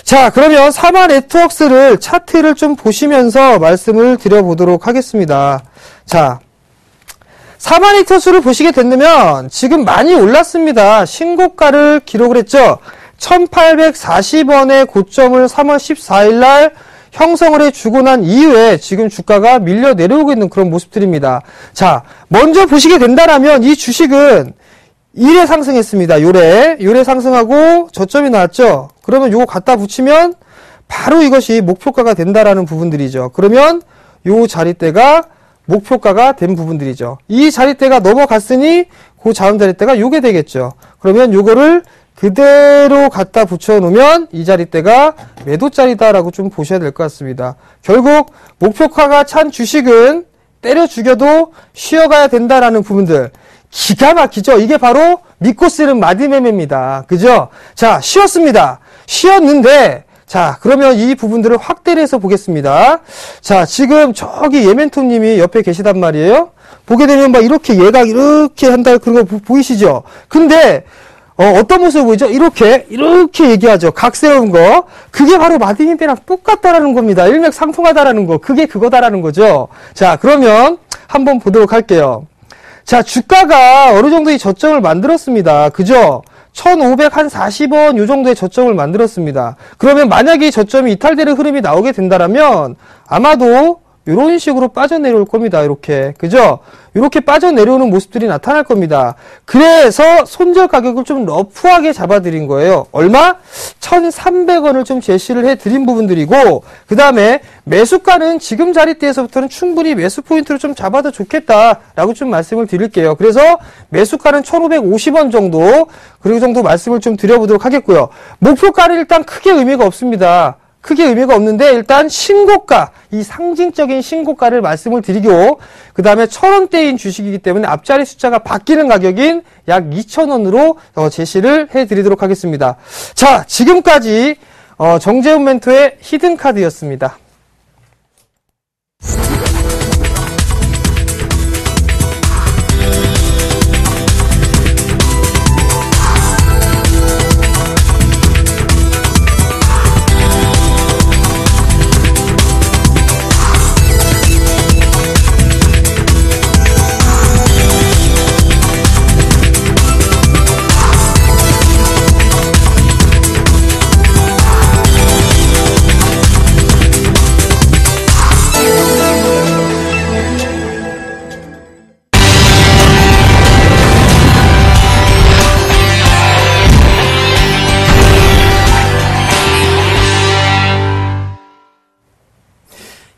자, 그러면 사마네트웍스를 차트를 좀 보시면서 말씀을 드려보도록 하겠습니다. 자, 사마네트웍스를 보시게 된다면 지금 많이 올랐습니다. 신고가를 기록을 했죠. 1840원의 고점을 3월 14일 날 형성을 해주고 난 이후에 지금 주가가 밀려 내려오고 있는 그런 모습들입니다. 자, 먼저 보시게 된다라면 이 주식은 1회 상승했습니다. 요래 상승하고 저점이 나왔죠. 그러면 요거 갖다 붙이면 바로 이것이 목표가가 된다라는 부분들이죠. 그러면 요 자리대가 목표가가 된 부분들이죠. 이 자리대가 넘어갔으니 그 다음 자리대가 요게 되겠죠. 그러면 요거를 그대로 갖다 붙여놓으면 이 자리대가 매도자리다라고 좀 보셔야 될 것 같습니다. 결국 목표가가 찬 주식은 때려 죽여도 쉬어가야 된다라는 부분들. 기가 막히죠? 이게 바로 믿고 쓰는 마디매매입니다. 그죠? 자, 쉬었습니다. 쉬었는데, 자, 그러면 이 부분들을 확대를 해서 보겠습니다. 자, 지금 저기 예멘토님이 옆에 계시단 말이에요. 보게 되면 막 이렇게 얘가 이렇게 한다 그런 거 보이시죠? 근데 어떤 모습을 보이죠? 이렇게 얘기하죠. 각 세운 거. 그게 바로 마디매매랑 똑같다라는 겁니다. 일맥상통하다라는 거. 그게 그거다라는 거죠. 자, 그러면 한번 보도록 할게요. 자, 주가가 어느 정도의 저점을 만들었습니다. 그죠? 1540원 요 정도의 저점을 만들었습니다. 그러면 만약에 이 저점이 이탈되는 흐름이 나오게 된다라면 아마도 이런 식으로 빠져내려올 겁니다. 이렇게. 그죠? 이렇게 빠져내려오는 모습들이 나타날 겁니다. 그래서 손절 가격을 좀 러프하게 잡아드린 거예요. 얼마? 1,300원을 좀 제시를 해드린 부분들이고, 그 다음에 매수가는 지금 자리대에서부터는 충분히 매수 포인트를 좀 잡아도 좋겠다라고 좀 말씀을 드릴게요. 그래서 매수가는 1,550원 정도, 그리고 정도 말씀을 좀 드려보도록 하겠고요. 목표가는 일단 크게 의미가 없습니다. 크게 의미가 없는데 일단 신고가, 이 상징적인 신고가를 말씀을 드리고, 그 다음에 1,000원대인 주식이기 때문에 앞자리 숫자가 바뀌는 가격인 약 2,000원으로 제시를 해드리도록 하겠습니다. 자, 지금까지 정재훈 멘토의 히든카드였습니다.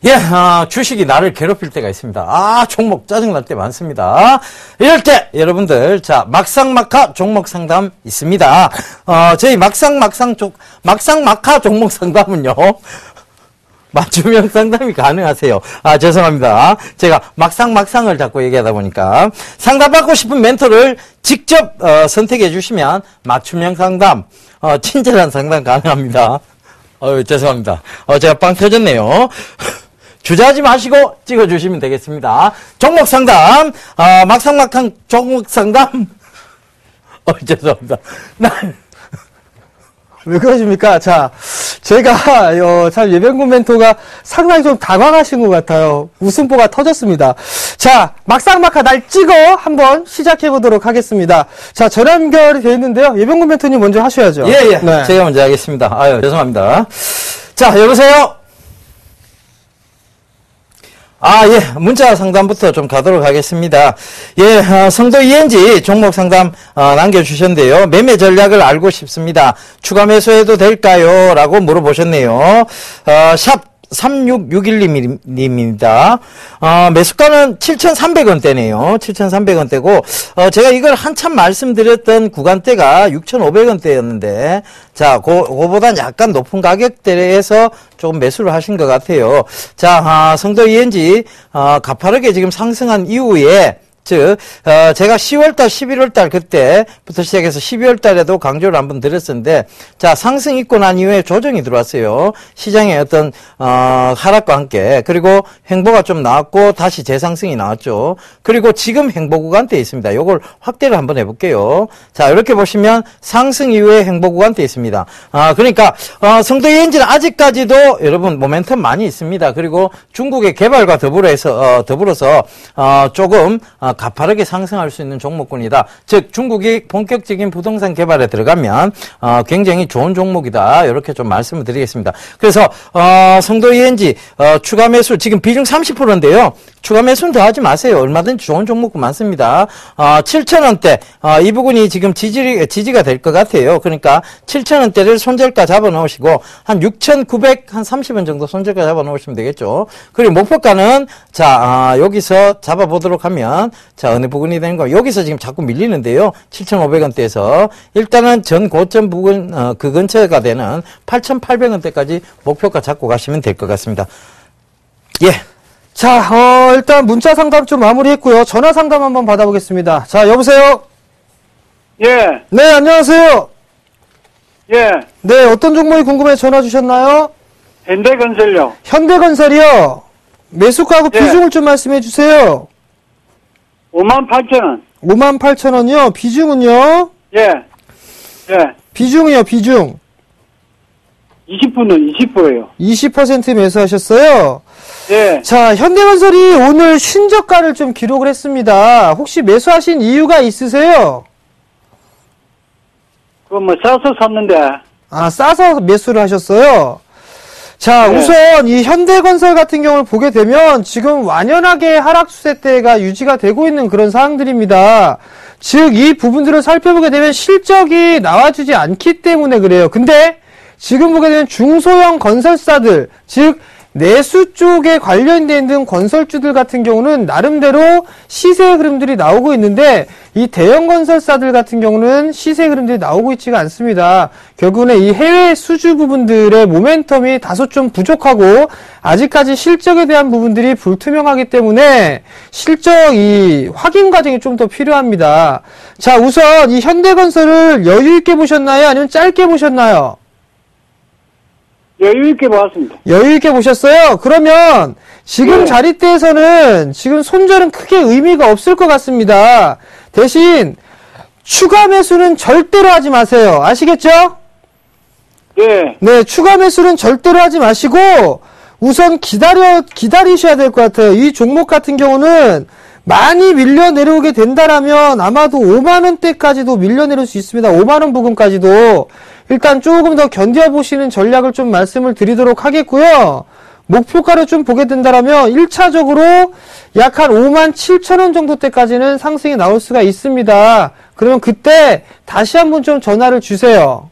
예, 주식이 나를 괴롭힐 때가 있습니다. 종목 짜증날 때 많습니다. 이럴 때, 여러분들, 자, 막상막하 종목 상담 있습니다. 저희 막상막하 종목 상담은요, 맞춤형 상담이 가능하세요. 죄송합니다. 제가 막상을 자꾸 얘기하다 보니까. 상담받고 싶은 멘토를 직접, 선택해 주시면 맞춤형 상담, 친절한 상담 가능합니다. 죄송합니다. 제가 빵 터졌네요. 주저하지 마시고 찍어주시면 되겠습니다. 종목 상담, 막상막한 종목 상담. 죄송합니다. 왜 그러십니까? 자, 제가, 참, 예병군 멘토가 상당히 좀 당황하신 것 같아요. 웃음보가 터졌습니다. 자, 막상막하 날 찍어 한번 시작해보도록 하겠습니다. 자, 전화 연결이 되어 있는데요. 예병군 멘토님 먼저 하셔야죠. 예. 네. 제가 먼저 하겠습니다. 아유, 죄송합니다. 자, 여보세요? 예, 문자 상담부터 좀 가도록 하겠습니다. 예, 성도 ENG 종목 상담, 남겨주셨는데요. 매매 전략을 알고 싶습니다. 추가 매수해도 될까요? 라고 물어보셨네요. 샵 3661님입니다. 매수가는 7,300원대네요. 7,300원대고, 제가 이걸 한참 말씀드렸던 구간대가 6,500원대였는데, 자, 그거보단 약간 높은 가격대에서 조금 매수를 하신 것 같아요. 자, 성도 ENG, 가파르게 지금 상승한 이후에, 즉, 제가 10월달, 11월달 그때부터 시작해서 12월달에도 강조를 한번 드렸었는데, 자, 상승 있고 난 이후에 조정이 들어왔어요. 시장의 어떤, 하락과 함께. 그리고 횡보가 좀 나왔고, 다시 재상승이 나왔죠. 그리고 지금 횡보 구간대에 있습니다. 요걸 확대를 한번 해볼게요. 자, 이렇게 보시면 상승 이후에 횡보 구간대에 있습니다. 그러니까, 성도 ENG는 아직까지도 여러분 모멘텀 많이 있습니다. 그리고 중국의 개발과 더불어서, 조금, 가파르게 상승할 수 있는 종목군이다. 즉 중국이 본격적인 부동산 개발에 들어가면 굉장히 좋은 종목이다. 이렇게 좀 말씀을 드리겠습니다. 그래서 성도 ENG 추가 매수 지금 비중 30%인데요. 추가 매수는 더 하지 마세요. 얼마든지 좋은 종목군 많습니다. 7,000원대 이 부분이 지금 지지가 될 것 같아요. 그러니까 7,000원대를 손절가 잡아 놓으시고 한 6,930원 정도 손절가 잡아 놓으시면 되겠죠. 그리고 목표가는 자 여기서 잡아 보도록 하면 자 어느 부분이 되는 거 여기서 지금 자꾸 밀리는데요. 7,500원대에서 일단은 전 고점 부근 그 근처가 되는 8,800원대까지 목표가 잡고 가시면 될 것 같습니다. 예. 자, 일단 문자 상담 좀 마무리했고요. 전화 상담 한번 받아보겠습니다. 자, 여보세요? 예, 네, 안녕하세요. 예, 네, 어떤 종목이 궁금해 전화 주셨나요? 현대건설요. 현대건설이요. 매수가하고 예. 비중을 좀 말씀해 주세요. 58,000원. 58,000원이요. 비중은요? 예, 예. 비중이요, 비중. 20%는 20%예요. 20% 매수하셨어요. 예, 자, 현대건설이 오늘 신저가를 좀 기록을 했습니다. 혹시 매수하신 이유가 있으세요? 싸서 샀는데. 싸서 매수를 하셨어요? 자, 네. 우선 이 현대건설 같은 경우를 보게 되면 지금 완연하게 하락 추세대가 유지가 되고 있는 그런 상황들입니다. 즉, 이 부분들을 살펴보게 되면 실적이 나와주지 않기 때문에 그래요. 근데 지금 보게 되면 중소형 건설사들, 즉 내수 쪽에 관련돼 있는 건설주들 같은 경우는 나름대로 시세 흐름들이 나오고 있는데 이 대형 건설사들 같은 경우는 시세 흐름들이 나오고 있지가 않습니다. 결국은 이 해외 수주 부분들의 모멘텀이 다소 좀 부족하고 아직까지 실적에 대한 부분들이 불투명하기 때문에 실적 이 확인 과정이 좀 더 필요합니다. 자, 우선 이 현대건설을 여유 있게 보셨나요? 아니면 짧게 보셨나요? 여유있게 보았습니다. 여유 있게 보셨어요? 그러면 지금 네. 자리대에서는 지금 손절은 크게 의미가 없을 것 같습니다. 대신 추가 매수는 절대로 하지 마세요. 아시겠죠? 예, 네, 추가 매수는 절대로 하지 마시고 우선 기다리셔야 될 것 같아요. 이 종목 같은 경우는 많이 밀려 내려오게 된다라면 아마도 5만원대까지도 밀려 내릴 수 있습니다. 5만원 부근까지도. 일단 조금 더 견뎌보시는 전략을 좀 말씀을 드리도록 하겠고요. 목표가를 좀 보게 된다라면 1차적으로 약 한 57,000원 정도 때까지는 상승이 나올 수가 있습니다. 그러면 그때 다시 한번 좀 전화를 주세요.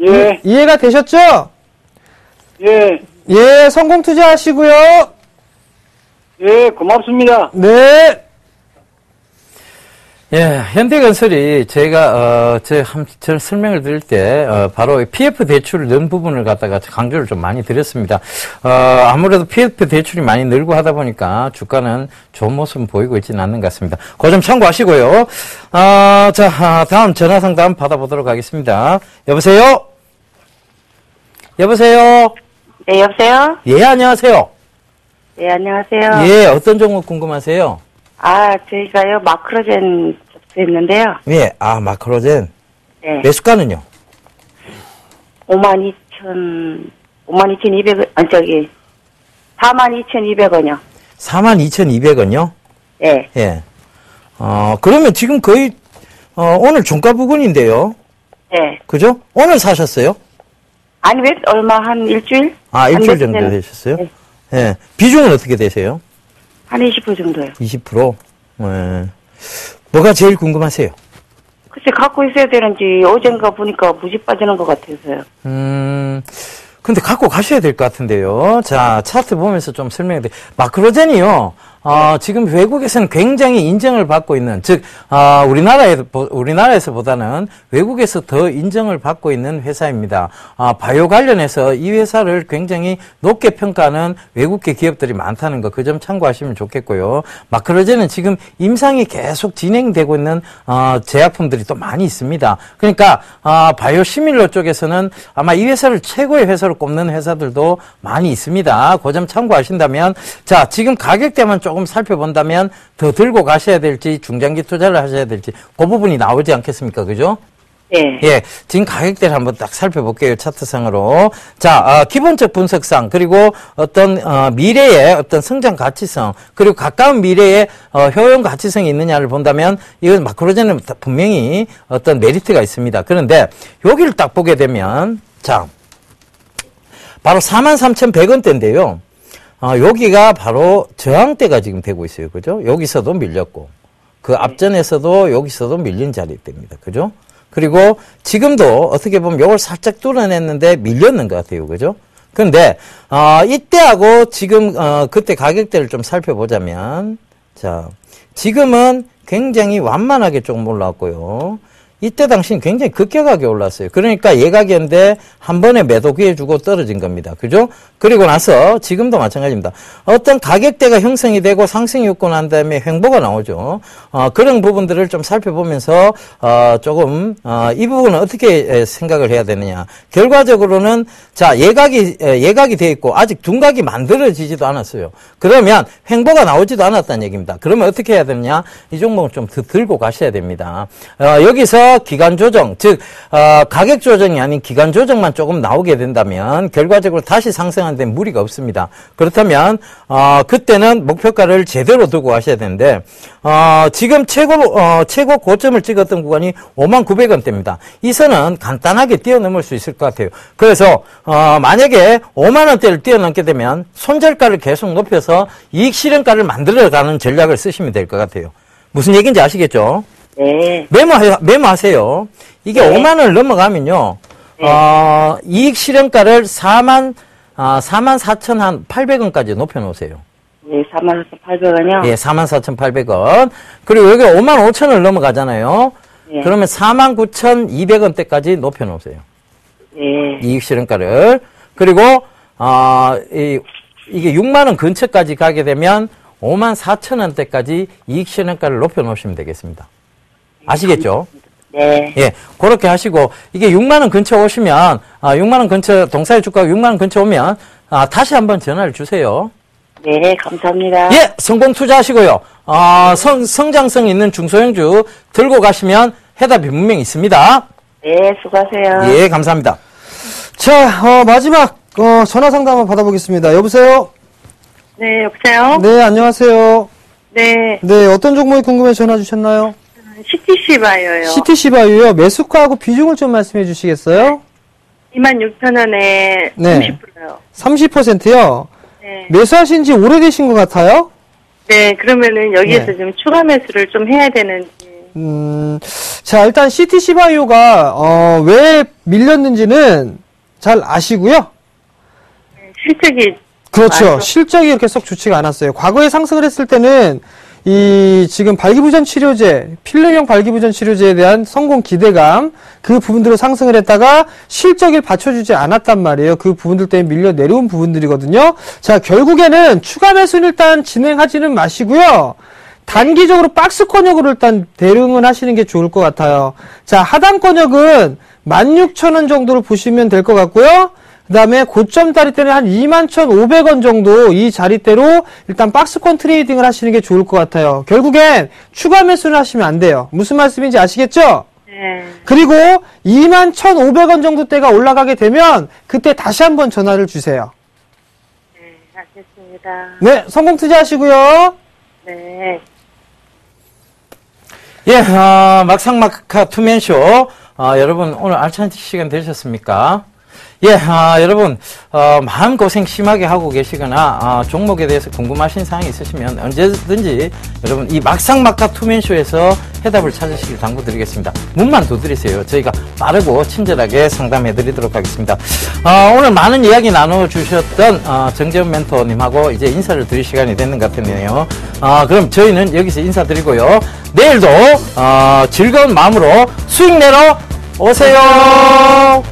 예, 이해가 되셨죠? 예, 예, 성공 투자하시고요. 예, 고맙습니다. 네. 예, 현대건설이 제가 저 설명을 드릴 때 바로 PF 대출을 넣은 부분을 갖다가 강조를 좀 많이 드렸습니다. 아무래도 PF 대출이 많이 늘고 하다 보니까 주가는 좋은 모습은 보이고 있지는 않는 것 같습니다. 그 점 참고하시고요. 자, 다음 전화 상담 받아보도록 하겠습니다. 여보세요? 여보세요? 네, 여보세요? 예, 안녕하세요. 네, 안녕하세요. 예, 어떤 종목 궁금하세요? 저희가요, 마크로젠 접수했는데요. 예, 마크로젠. 네. 매수가는요? 52,200원, 42,200원이요. 42,200원이요? 네. 예. 그러면 지금 거의, 오늘 종가 부근인데요. 네. 그죠? 오늘 사셨어요? 아니, 왜, 한 일주일? 일주일 정도 되셨어요? 네. 예. 비중은 어떻게 되세요? 한 20% 정도요. 20%? 예. 뭐가 제일 궁금하세요? 글쎄, 갖고 있어야 되는지, 어젠가 보니까 무지 빠지는 것 같아서요. 근데 갖고 가셔야 될 것 같은데요. 자, 차트 보면서 좀 설명해 드릴게요. 마크로젠이요. 지금 외국에서는 굉장히 인정을 받고 있는, 즉, 우리나라에서보다는 외국에서 더 인정을 받고 있는 회사입니다. 바이오 관련해서 이 회사를 굉장히 높게 평가하는 외국계 기업들이 많다는 거, 그 점 참고하시면 좋겠고요. 마크로젠은 지금 임상이 계속 진행되고 있는, 제약품들이 또 많이 있습니다. 그러니까, 바이오 시밀러 쪽에서는 아마 이 회사를 최고의 회사로 꼽는 회사들도 많이 있습니다. 그 점 참고하신다면, 자, 지금 가격대만 조금 살펴본다면 더 들고 가셔야 될지 중장기 투자를 하셔야 될지 그 부분이 나오지 않겠습니까? 그죠? 네. 예, 지금 가격대를 한번 딱 살펴볼게요. 차트상으로. 자, 기본적 분석상 그리고 어떤 미래의 어떤 성장 가치성 그리고 가까운 미래의 효용 가치성이 있느냐를 본다면 이건 마크로젠은 분명히 어떤 메리트가 있습니다. 그런데 여기를 딱 보게 되면 자, 바로 43,100원대인데요. 여기가 바로 저항대가 지금 되고 있어요. 그죠? 여기서도 밀렸고, 그 앞전에서도 여기서도 밀린 자리대입니다. 그죠? 그리고 지금도 어떻게 보면 이걸 살짝 뚫어냈는데 밀렸는 것 같아요. 그죠? 근데, 이때하고 지금, 그때 가격대를 좀 살펴보자면, 자, 지금은 굉장히 완만하게 조금 올라왔고요. 이때 당시는 굉장히 급격하게 올랐어요. 그러니까 예가격인데 한 번에 매도 기회주고 떨어진 겁니다. 그죠? 그리고 나서 지금도 마찬가지입니다. 어떤 가격대가 형성이 되고 상승이 있고 난 다음에 횡보가 나오죠. 그런 부분들을 좀 살펴보면서 조금 이 부분은 어떻게 생각을 해야 되느냐. 결과적으로는 자 예각이 되어 있고 아직 둔각이 만들어지지도 않았어요. 그러면 횡보가 나오지도 않았다는 얘기입니다. 그러면 어떻게 해야 되느냐. 이 종목은 좀 더 들고 가셔야 됩니다. 여기서 기간 조정, 즉 가격 조정이 아닌 기간 조정만 조금 나오게 된다면 결과적으로 다시 상승하는 데 무리가 없습니다. 그렇다면 그때는 목표가를 제대로 두고 가셔야 되는데 지금 최고 고점을 찍었던 구간이 59,000원대입니다. 이 선은 간단하게 뛰어넘을 수 있을 것 같아요. 그래서 만약에 50,000원대를 뛰어넘게 되면 손절가를 계속 높여서 이익 실현가를 만들어가는 전략을 쓰시면 될 것 같아요. 무슨 얘기인지 아시겠죠? 네. 메모하세요. 이게 네. 5만 원을 넘어가면요, 네. 이익 실현가를 44,800원까지 높여놓으세요. 네, 44,800원이요? 예, 44,800원. 그리고 여기 55,000원을 넘어가잖아요. 네. 그러면 49,200원대까지 높여놓으세요. 네. 이익 실현가를. 그리고, 이게 6만 원 근처까지 가게 되면 54,000원대까지 이익 실현가를 높여놓으시면 되겠습니다. 아시겠죠? 네. 예, 그렇게 하시고, 이게 6만원 근처 오시면, 6만원 근처, 동사의 주가가 6만원 근처 오면, 다시 한번 전화를 주세요. 네, 감사합니다. 예, 성공 투자하시고요. 성장성 있는 중소형주 들고 가시면 해답이 분명히 있습니다. 네, 수고하세요. 예, 감사합니다. 자, 마지막 전화 상담 한번 받아보겠습니다. 여보세요? 네, 여보세요? 네, 안녕하세요. 네, 네, 어떤 종목이 궁금해서 전화 주셨나요? CTC 바이오요. CTC 바이오요. 매수가하고 비중을 좀 말씀해 주시겠어요? 26,000원에 네. 30%요. 30%요? 네. 매수하신 지 오래되신 것 같아요? 네, 그러면은 여기에서 네. 좀 추가 매수를 좀 해야 되는지. 자, 일단 CTC 바이오가, 왜 밀렸는지는 잘 아시고요. 실적이. 그렇죠. 맞아요. 실적이 이렇게 썩 좋지가 않았어요. 과거에 상승을 했을 때는 지금 발기부전 치료제, 필름형 발기부전 치료제에 대한 성공 기대감, 그 부분들로 상승을 했다가 실적을 받쳐주지 않았단 말이에요. 그 부분들 때문에 밀려 내려온 부분들이거든요. 자, 결국에는 추가 매수는 일단 진행하지는 마시고요. 단기적으로 박스 권역으로 일단 대응을 하시는 게 좋을 것 같아요. 자, 하단 권역은 16,000원 정도로 보시면 될 것 같고요. 그 다음에 고점 자리대는 한 21,500원 정도 이 자리대로 일단 박스권 트레이딩을 하시는 게 좋을 것 같아요. 결국엔 추가 매수를 하시면 안 돼요. 무슨 말씀인지 아시겠죠? 네. 그리고 21,500원 정도 대가 올라가게 되면 그때 다시 한번 전화를 주세요. 네, 알겠습니다. 네, 성공 투자하시고요. 네. 예, 막상막하 투맨쇼. 여러분, 오늘 알찬 시간 되셨습니까? 예, 여러분, 마음고생 심하게 하고 계시거나, 종목에 대해서 궁금하신 사항이 있으시면 언제든지 여러분, 이 막상막하 투맨쇼에서 해답을 찾으시길 당부드리겠습니다. 문만 두드리세요. 저희가 빠르고 친절하게 상담해드리도록 하겠습니다. 오늘 많은 이야기 나눠주셨던, 정재훈 멘토님하고 이제 인사를 드릴 시간이 됐는 것 같네요. 그럼 저희는 여기서 인사드리고요. 내일도, 즐거운 마음으로 수익 내러 오세요!